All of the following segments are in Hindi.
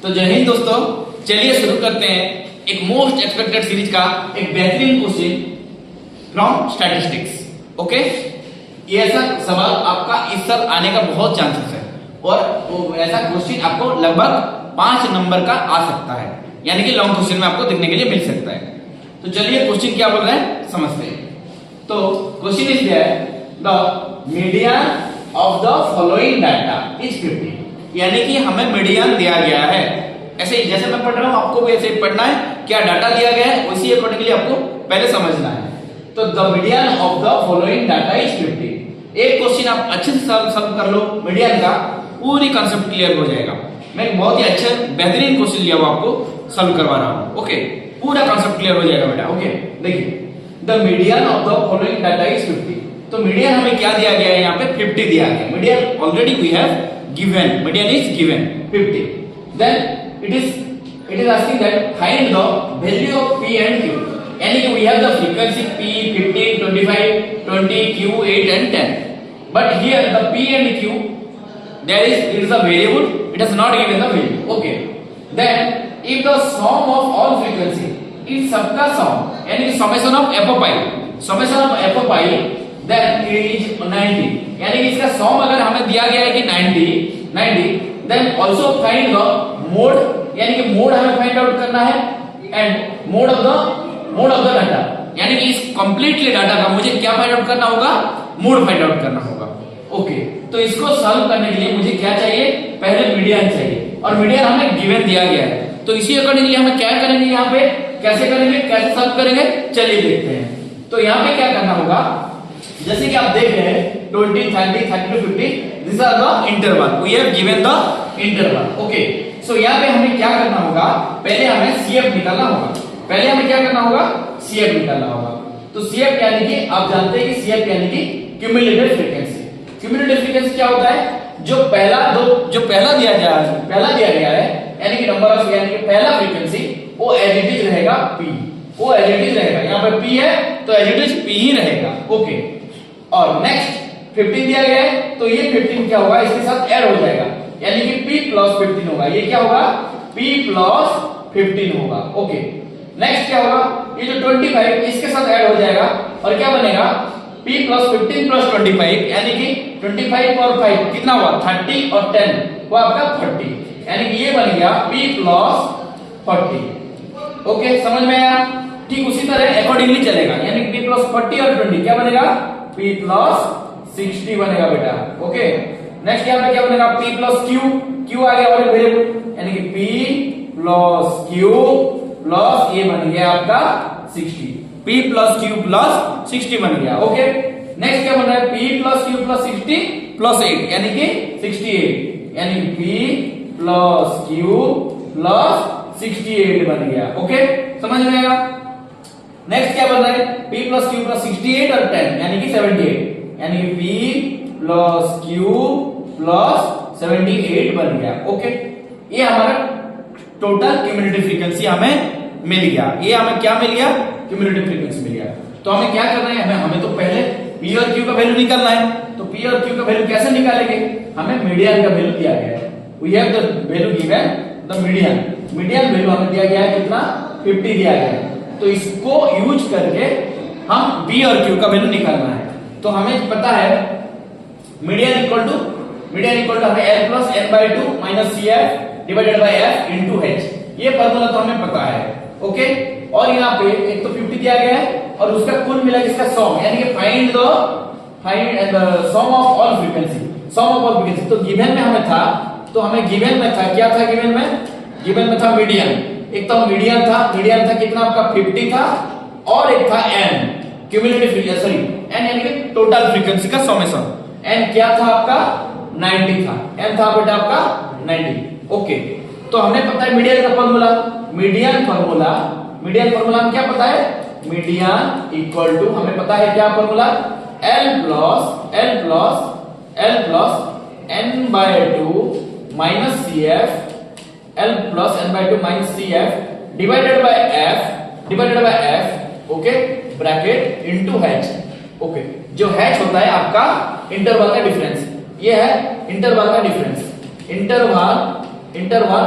तो जय हिंद दोस्तों, चलिए शुरू करते हैं एक मोस्ट एक्सपेक्टेड सीरीज का एक बेहतरीन क्वेश्चन फ्रॉम स्टैटिस्टिक्स। ओके, ये ऐसा सवाल आपका इस साल आने का बहुत चांसेस है और ऐसा क्वेश्चन आपको लगभग 5 नंबर का आ सकता है, यानी कि लॉन्ग क्वेश्चन में आपको देखने के लिए मिल सकता है। तो चलिए क्वेश्चन क्या बोल रहे हैं समझते हैं। तो question is there, the median of the following data is 50, यानी कि हमें मीडियन दिया गया है। ऐसे ही जैसे मैं पढ़ रहा हूं आपको भी ऐसे ही पढ़ना है, क्या डाटा दिया गया है उसी अकॉर्डिंगली आपको पहले समझना है। तो the median of the following data is 50। एक क्वेश्चन आप अच्छे से सॉल्व कर लो मीडियन का, पूरी कांसेप्ट क्लियर हो जाएगा। मैं एक बहुत ही अच्छे बेहतरीन क्वेश्चन लिया हुआ आपको सॉल्व करवा रहा हूं। ओके, पूरा कांसेप्ट क्लियर हो जाएगा बेटा। ओके, देखिए the median of the following data is 50। तो मीडियन हमें क्या दिया गया है, यहाँ पे 50 दिया गया। Median already we have given, median is given 50। Then it is asking that find the value of p and q, यानी कि we have the frequency p 15 25 20 q 8 and 10, but here the p and q there is a variable, it has not given the value. Okay, then if the sum of all frequency is सबका sum, यानी कि summation of f of i, summation of f of i then it is 90, यानी कि इसका सम अगर हमें दिया गया है कि 90 then also find the mode, यानी कि मोड हमें फाइंड आउट करना है, and mode of the data, यानी कि इस कंप्लीटली डाटा का मुझे क्या फाइंड आउट करना होगा, मोड फाइंड आउट करना होगा। ओके, तो इसको सॉल्व करने के लिए मुझे क्या चाहिए, पहले मीडियन चाहिए, और मीडियन हमें गिवन दिया गया है। तो इसी अकॉर्डिंगली हमें क्या करेंगे, यहाँ पे कैसे करेंगे, कैसे सॉल्व करेंगे, चलिए देखते हैं। तो यहाँ पे क्या करना होगा, जैसे कि आप देख रहे हैं 20 30 30 to 50, these are the interval, we have given the interval. Okay, so यहाँ पे हमें क्या करना होगा, पहले हमें CF निकालना होगा। पहले हमें क्या करना होगा, CF निकालना होगा। तो CF यानी कि आप जानते हैं कि CF यानी कि क्यूमुलेटिव फ्रीक्वेंसी। क्यूमुलेटिव फ्रीक्वेंसी क्या होता है, जो पहला दिया गया है, यानी कि नंबर ऑफ, यानी कि पहला फ्रीक्वेंसी वो एज इट इज रहेगा P, वो एज इट इज रहेगा। यहाँ पे P है तो एज इट इज P ही रहेगा। ओके, और नेक्स्ट 15 दिया गया है, तो ये 15 क्या होगा, इसके साथ ऐड हो जाएगा, यानी कि P प्लस 15 होगा। ये क्या होगा, P प्लस 15 होगा। ओके, नेक्स्ट क्या होगा, ये जो 25 इसके साथ ऐड हो जाएगा और क्या बनेगा, P प्लस 15 प्लस 25, यानी कि 25 और 5 कितना हुआ, 30 और 10 वो आपका 40, यानी कि ये बन गया P प्लस 40। ओके, समझ में आया। ठीक उसी तरह अकॉर्डिंगली चलेगा, यानी P प्लस 40 और 20 क्या बनेगा, P प्लस 60 बनेगा बेटा। ओके, नेक्स्ट यहाँ पे क्या बनेगा, P प्लस Q आ गया और वेरिएबल, यानी कि P प्लस Q प्लस ये बन गया आपका 60, P प्लस Q प्लस 60 बन गया। ओके, नेक्स्ट क्या बन रहा है, P plus Q plus 60 plus 8, यानी कि 68, यानी कि P प्लस Q प्लस 68 बन गया। ओके, समझ में आएगा। नेक्स्ट क्या बन रहा है, P प्लस Q प्लस 68 और 10, यानी कि 78, यानी कि P प्लस Q प्लस 78 बन गया। ओके, ये हमारा टोटल क्यूमुलेटिव फ्रीक्वेंसी हमें मिल गया। ये हमें क्या मिल गया, क्यूमुलेटिव फ्रीक्वेंसी मिल गया। तो हमें क्या करना है, हमें तो पहले P और Q का वैल्यू निकालना है। तो P और Q का वैल्यू कैसे निकालेंगे, हमें मीडियन का वैल्यू दिया गया है, we have the value given the median value हमें दिया गया है कितना, 50 दिया गया है। तो इसको यूज करके हम P और Q का वैल्यू निकालना है। तो हमें पता है मीडियन इक्वल टू हमें L plus n by 2 minus CF divided by F into H, ये फॉर्मूला तो हमें पता है। ओके, और यहाँ पे एक तो 50 दिया गया है और उसका कुल मिला इसका सम, यानी कि find the sum of all frequency. तो गिवन में हमें था, तो हमें गिवन में था क्या था, गिवन में था मीडियन। एक तो मीडियन था कितना आपका 50 था, और एक था n क्यूमुलेटिव फ्रीक्वेंसी, n यानी कि टोटल फ्रीक्वेंसी का समेशन। n क्या था आपका 90 था, n था बेटा आपका 90। ओके, तो हमें पता है मीडियन का फॉर्मूला, मीडियन फॉर्मूला हम क्या पता है, मीडियन इक्वल टू हमें पता है क्या formula, L plus n by 2 minus CF, L plus n by 2 minus CF divided by F, okay, bracket into H। Okay, जो H होता है आपका इंटरवल का डिफरेंस, ये है इंटरवल का difference. Interval interval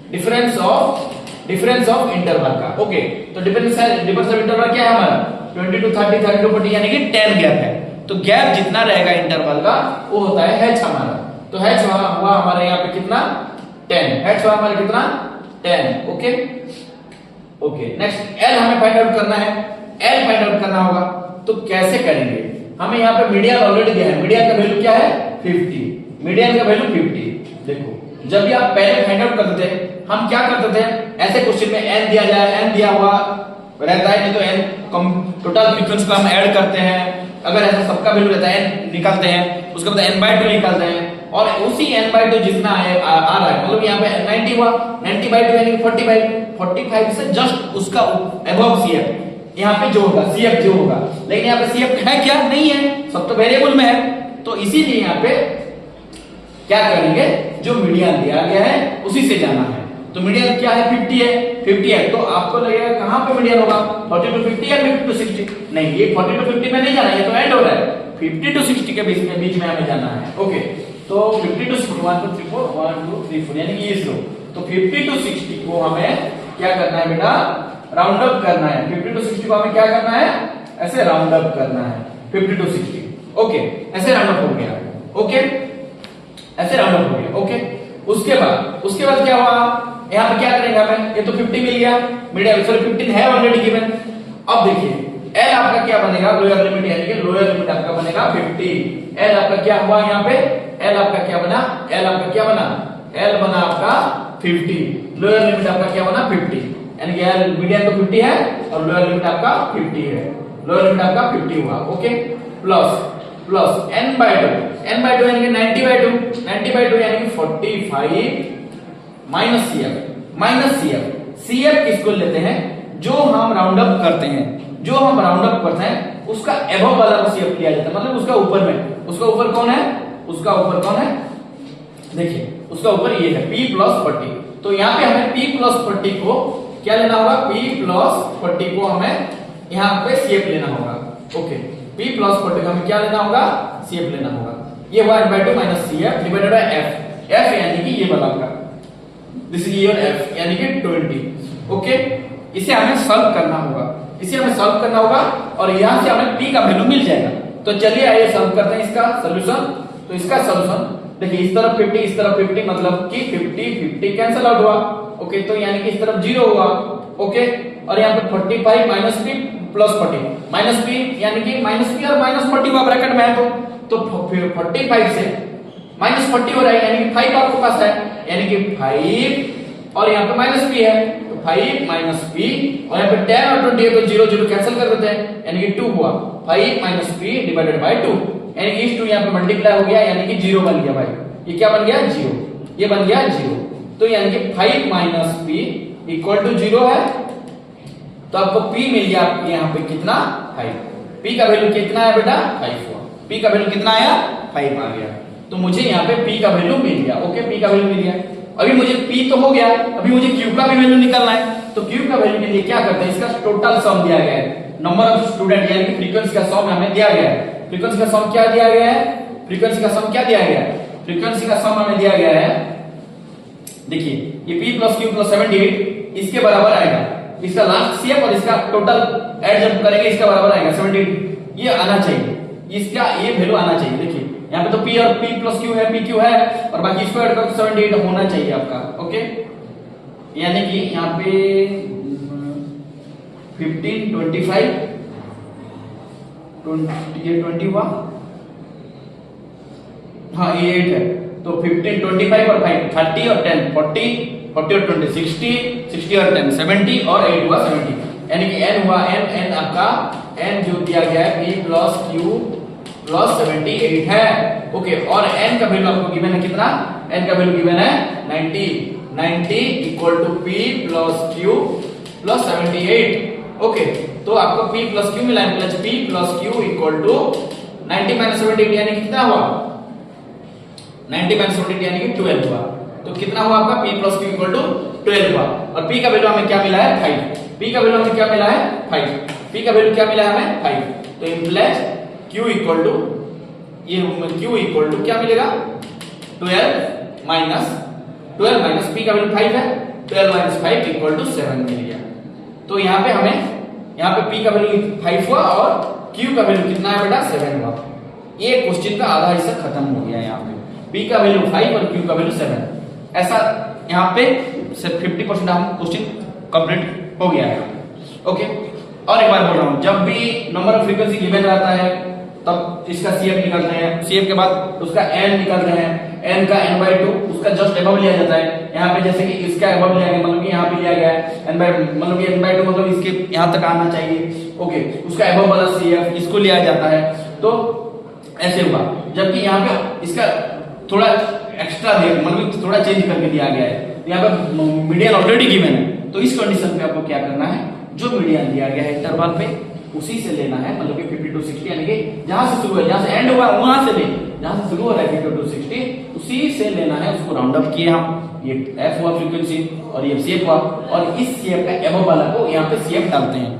difference of interval का। ओके, तो डिफरेंस ऑफ इंटरवल क्या है हमारा 20 to 30, 30 to 40 यानी कि 10 गैप है। तो गैप जितना रहेगा इंटरवल का वो होता है h हमारा। तो h हुआ हमारे यहाँ पे कितना 10, h हुआ हमारा कितना 10। ओके ओके, नेक्स्ट l हमें फाइंड आउट करना है। l फाइंड आउट करना होगा तो कैसे करेंगे? हमें यहाँ पे मीडियन ऑलरेडी दिया है, मीडियन का वैल्यू क्या है 50, मीडियन का वैल्यू 50। देखो जब भी आप पहले फाइंड आउट करते थे हम क्या करते थे, ऐसे क्वेश्चन में n दिया जाए, n दिया हुआ रहता है, नहीं तो n टोटल फ्रीक्वेंसी को हम ऐड करते हैं। अगर ऐसा सबका वैल्यू रहता है n निकालते हैं, उसके बाद n/2 निकालते हैं और उसी n/2 जितना आ रहा है, मतलब यहाँ पे 90 हुआ, 90/2 यानी 45 से जस्ट उसका अबव CF यहाँ पे जो होगा CF जो होगा, लेकिन यहाँ पे CF है क्या नहीं है, सब तो वेरिएबल में है। तो इसीलिए यहाँ पे क्या करेंगे, जो मीडियन दिया गया है उसी से जाना है। तो मीडियन क्या है 50 है, तो आपको लगेगा कहां पे मीडियन होगा 40 to 50 या 50 to 60? नहीं, ये 40 to 50 में नहीं जाना, ये तो एंड हो रहा है, 50 to 60 के बीच में हमें जाना है। ओके, तो 50 to 60 1 2 3 4 1 2 3 4 यानी कि ये स्लो। तो 50 to 60 को हमें क्या करना है बेटा, राउंड अप करना है। 50 to 60 को हमें क्या करना है, ऐसे राउंड अप करना है 50 to 60। ओके, ऐसे राउंड अप हो गया। ओके, ऐसे राउंड अप हो गया। ओके, उसके बाद क्या हुआ, यहाँ पे क्या करेंगे हमें, ये तो 50 मिल गया, मीडियम सॉरी 15 है ऑलरेडी गिवन। अब देखिए L आपका क्या बनेगा, लोअर लिमिट यानी कि लोअर लिमिट आपका बनेगा 50। L आपका क्या हुआ यहाँ पे, L आपका क्या बना, L बना आपका 50, लोअर लिमिट आपका क्या बना 50, यानी कि L मीडियम तो 50 है और लोअर लिमिट आपका 50 है, लोअर लिमिट आपका 50 हुआ। ओके, प्लस n/2 यानी कि 90/2 यानी कि 45 माइनस CF किसको लेते हैं, जो हम राउंड अप करते हैं, उसका एबव वाला को CF लिया जाता है, मतलब उसका ऊपर में, उसका ऊपर कौन है, देखिए उसका ऊपर ये है P+40। तो यहाँ पे हमें P+40 को क्या लेना होगा, P+40 को हमें यहाँ पे CF लेना होगा। ओके, P+40 को हमें क्या लेना होगा, CF लेना होगा। ये 1/2 minus CF divided by F यानी कि ये वाला आपका दिस इज योर F यानी कि 20। ओके, इसे हमें सॉल्व करना होगा, और यहां से हमें P का वैल्यू मिल जाएगा। तो चलिए आइए सॉल्व करते हैं इसका सॉल्यूशन। तो इसका सॉल्यूशन देखिए, इस तरफ 50 इस तरफ 50, मतलब कि 50 कैंसिल आउट हुआ। ओके, तो यानी कि इस तरफ 0 हुआ। ओके, और यहाँ पे 45 minus P plus 40, minus P यानी कि माइनस P और माइनस 40 हुआ ब्रैकेट में है, तो 45 से माइनस 40 हो रहा है, यानी कि 5 आपके पास है, यानी कि 5 और यहाँ पे माइनस P है, तो 5 माइनस P और यहाँ पे 10 और 20 को 0 कैंसिल कर देते हैं, यानी कि 2 हुआ, 5 माइनस P डिवाइडेड बाय 2, यानी कि इस 2 यहाँ पे मल्टीप्लाई हो गया, यानी कि 0 बन गया भाई। ये क्या बन गया 0, ये बन गया 0। तो यानी कि 5 माइनस P इक्वल टू 0 है, तो आपको P मिल गया आपके यहाँ पे कितना 5। P का वैल्यू कितना है बेटा 5 हुआ, P का वैल्यू कितना आया 5 आ गया। तो मुझे यहाँ पे P का वैल्यू मिल गया। ओके, P का वैल्यू मिल गया। अभी मुझे P तो हो गया, अभी मुझे Q का भी वैल्यू निकालना है। तो Q का वैल्यू के लिए क्या करते हैं, इसका टोटल सम दिया गया है, नंबर ऑफ स्टूडेंट यानी कि फ्रीक्वेंसी का सम हमें दिया गया है। फ्रीक्वेंसी का सम क्या दिया गया है, फ्रीक्वेंसी का सम क्या दिया गया है, फ्रीक्वेंसी का सम हमें दिया गया है, देखिए ये P प्लस Q प्लस 78 इसके बराबर आएगा, इसका लास्ट CF और इसका टोटल ऐड जब करेंगे इसका बराबर आएगा 78। ये आना चाहिए, इसका ये वैल्यू आना चाहिए। देखिए यहाँ पे तो P और P प्लस Q है, PQ है, और बाकी इसको ऐड करके 78 होना चाहिए आपका। ओके, यानी कि यहाँ पे 15 25 ये 20 हुआ, हाँ ये 8 है, तो 15 25 और 5 30 और 10 40 और 20 60 और 10 70 और 8 हुआ 70, यानी कि n हुआ n आपका n जो दिया गया है P प्लस Q प्लस 78 है। ओके, और n का वैल्यू आपको गिवन है कितना, n का वैल्यू गिवन है 90 equal to P plus Q plus 78। Okay, तो आपको P प्लस Q मिला है, plus P plus Q equal to 90 minus 78 यानी कि कितना हुआ, 90 माइनस 78 यानी कि 12 हुआ। तो कितना हुआ आपका P plus Q equal to 12 हुआ, और P का वैल्यू हमें क्या मिला है 5, P का वैल्यू हमें क्या मिला है 5, P का वैल्यू क्या मिला है हमें 5। तो इंप्लाइज Q इक्वल टू ये Q इक्वल टू क्या मिलेगा 12 माइनस 12 माइनस पी का वैल्यू 5 है, 12 माइनस 5 इक्वल टू 7 मिल गया। तो यहाँ पे हमें यहाँ पे पी का वैल्यू 5 हुआ और क्यू का वैल्यू कितना है बेटा 7 हुआ। ये क्वेश्चन का आधा हिस्सा खत्म हो गया। यहाँ पे पी का वैल्यू 5 और क्यू का वैल्यू 7, ऐसा यहाँ पे सिर्फ 50% हम क्वेश्चन कंप्लीट हो गया है। ओके, और एक बार बोल रहा हूँ, जब भी नंबर ऑफ फ्रीक्वेंसी गिवन रहता है तब इसका सीएफ निकालते हैं, सीएफ के बाद उसका एन निकालते हैं, एन का n/2 उसका जस्ट अबव लिया जाता है। यहाँ पे जैसे कि इसका अबव लिया गया, मतलब कि यहाँ पे लिया गया है मतलब कि n/2 मतलब इसके यहाँ तक आना चाहिए। ओके, उसका अबव वाला सीएफ इसको लिया जाता है, तो ऐसे हुआ। जबकि यहाँ पे इसका थोड़ा एक्स्ट्रा दे मतलब थोड़ा चेंज करके दिया गया है, यहाँ पे मीडियन ऑलरेडी गिवन है। तो इस कंडीशन पे आपको क्या करना है, जो मीडियन दिया गया है इंटरवल पे उसी से लेना है, मतलब कि 50 to 60 यानी कि जहां से शुरू है, जहां से एंड हुआ वहां से ले, जहां से शुरू हो रहा है 50 to 60 उसी से लेना है। उसको राउंड अप किए हम, ये एफ हुआ फ्रीक्वेंसी और ये सीएफ हुआ, और इस सीएफ का एबव वाला को यहाँ पे सीएफ डालते हैं,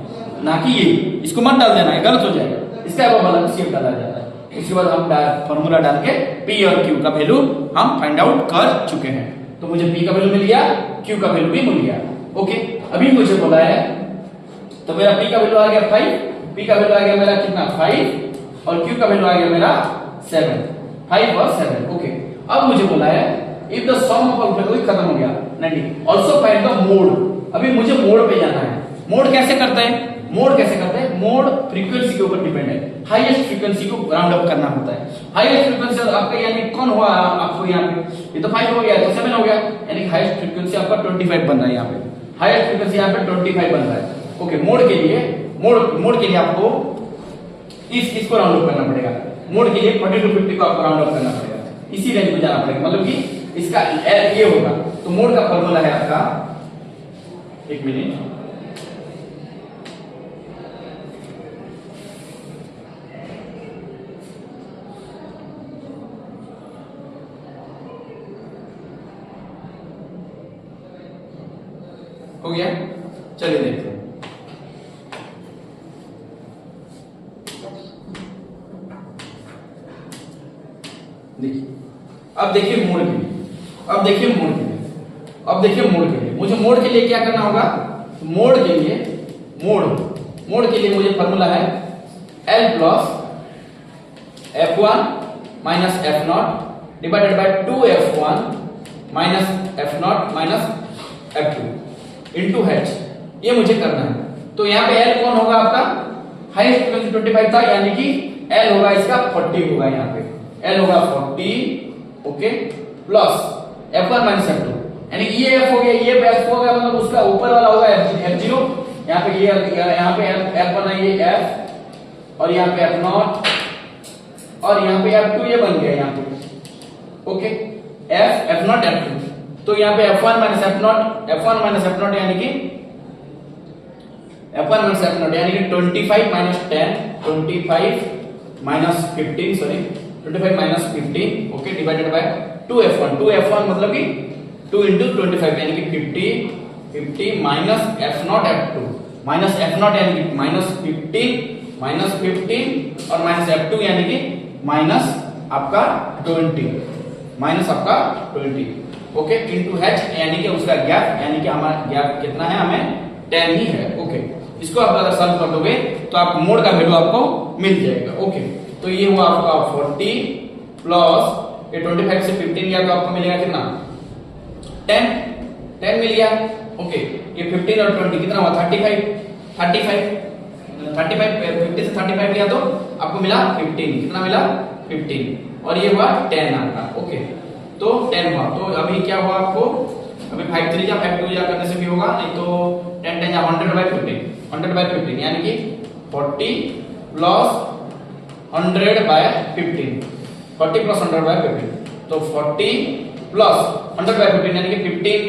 ना कि ये इसको मत डाल देना है, गलत हो जाएगा। इसका एबव वाला को सीएफ डाला जाता है। उसके बाद हम फॉर्मूला डाल के पी और क्यू का वैल्यू हम फाइंड आउट कर चुके हैं। तो मुझे पी का वैल्यू मिल गया, क्यू का वैल्यू भी मिल गया। ओके, अभी मुझे बोला है तो मेरा पी का वैल्यू आ गया 5, पी का वैल्यू आ गया मेरा कितना 5 और क्यू का वैल्यू आ गया मेरा 7, 5 और 7। ओके, अब मुझे बोला है if the sum of all frequency खत्म हो गया 90, आल्सो फाइंड द मोड। अभी मुझे मोड पे जाना है। मोड कैसे करते हैं, मोड कैसे करते हैं, मोड फ्रीक्वेंसी के ऊपर डिपेंड है। हाईएस्ट फ्रीक्वेंसी को राउंड अप करना होता है। हाईएस्ट फ्रीक्वेंसी आपका यानी कौन हुआ, आपको यहाँ पे ये तो 5 हो गया तो 7 हो गया, यानी हाईएस्ट फ्रीक्वेंसी आपका 25 बन रहा है। यहाँ पे हाईएस्ट फ्रीक्वेंसी यहाँ पे 25 बन रहा है। ओके, मोड के लिए मोड के लिए आपको इसको राउंड अप करना पड़ेगा। मोड के लिए 40 to 50 को आपको राउंड अप करना पड़ेगा, इसी रेंज में जाना पड़ेगा, मतलब कि इसका ये होगा। तो मोड का फॉर्मूला है आपका, एक मिनट, हो गया, चलिए देखते हैं। देखिए, अब देखिए मोड के लिए, अब देखिए मोड के लिए, अब देखिए मोड के लिए मुझे मोड के लिए क्या करना होगा। मोड के लिए मोड के लिए मुझे फॉर्मूला है L plus F1 minus F0 divided by 2F1 minus F0 minus F2 into H। ये मुझे करना है। तो यहाँ पे L कौन होगा आपका, हाईएस्ट फ्रीक्वेंसी 25 था, यानी कि L होगा इसका 40 होगा, यहाँ पे L होगा 40। Okay, plus F1 minus F2, यानी ये F हो गया, ये F हो गया, मतलब उसका ऊपर वाला होगा F0। यहाँ पे ये यहाँ पे F बनाइए F, और यहाँ पे F0 और यहाँ पे F2, ये बन गया यहाँ पे। ओके, F0 F2, तो यहाँ पे F1 माइनस F0 यानी कि F1 माइनस F0 यानी कि 25 minus 10, 25 minus 15, sorry 25 minus 15। Okay, divided by 2F1 मतलब कि 2 into 25 यानी कि 50 minus F0 F2 minus F0 यानी कि माइनस 15 और माइनस F2 यानी कि माइनस आपका 20 माइनस आपका 20। ओके, इनटू H यानी कि उसका गैप, यानी कि हमारा गैप कितना है, हमें 10 ही है। ओके, इसको आप अगर सॉल्व कर दोगे तो आप मोड का वैल्यू आपको मिल जाएगा। ओके, तो ये हुआ आपका 40 प्लस ये 25 से 15 गया तो आपको मिलेगा कितना 10 मिल गया। ओके, ये 15 और 20 कितना हुआ 35 50 से 35 गया तो आपको मिला 15, कितना मिला 15, और ये हुआ 10 आपका। ओके, तो 10 हुआ। तो अभी क्या हुआ आपको, अभी 5 3 या 5 2 या करने से भी होगा, नहीं तो 10 10 या 100/15 यानी कि 40 प्लस 100/15 40 प्लस 100/15, तो 40 प्लस 100/15 यानी कि 15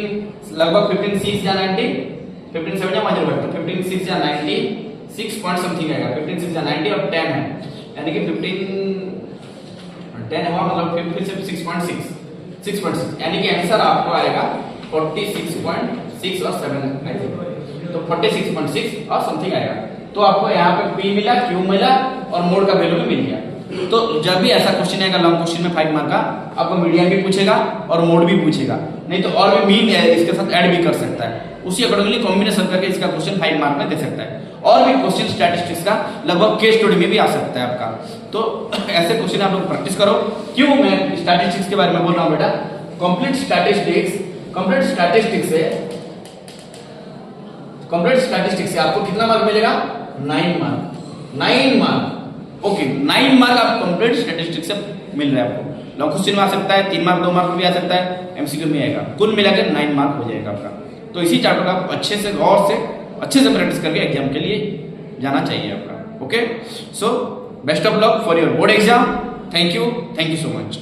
लगभग 15 6 या 90 15 7 या 100, तो 15 6 या 90 6 पॉइंट समथिंग आएगा। 15 6 या 90 और 10 है, यानी कि 10 हुआ मतलब 15 से 6.6 यानी कि आंसर आपको आएगा 46.6 और 7 आएगा, तो 46.6 और समथिंग आएगा। तो आपको यहाँ पे P मिला, Q मिला और मोड का वैल्यू भी मिल गया। तो जब भी ऐसा क्वेश्चन आएगा लॉन्ग क्वेश्चन में 5 मार्क का, आपको मीडियम भी पूछेगा और मोड भी पूछेगा, नहीं तो और भी मीन इसके साथ ऐड भी कर सकता है। उसी अकॉर्डिंगली कॉम्बिनेशन करके इसका क्वेश्चन 5 मार्क में दे सकता है। और भी क्वेश्चन स्टैटिस्टिक्स का लगभग केस स्टडी में भी आ सकता है आपका। तो ऐसे क्वेश्चन आप लोग प्रैक्टिस करो। क्यों मैं स्टैटिस्टिक्स के बारे में बोल रहा हूँ बेटा? कंप्लीट स्टैटिस्टिक्स से आपको कितना मार्क मिलेगा? 9 मार्क। ओके, 9 मार्क आप कंप्लीट स्टैटिस्टिक्स से मिल रहा है आपको। लॉन्ग क्वेश्चन में आ सकता है, 3 मार्क 2 मार्क भी आ सकता है, एमसीक्यू में आएगा। कुल मिलाकर 9 मार्क हो जाएगा आपका। तो इसी चैप्टर का आप अच्छे से गौर से अच्छे से प्रैक्टिस करके एग्जाम के लिए जाना चाहिए आपका। Okay, so best of luck for your board exam. Thank you so much.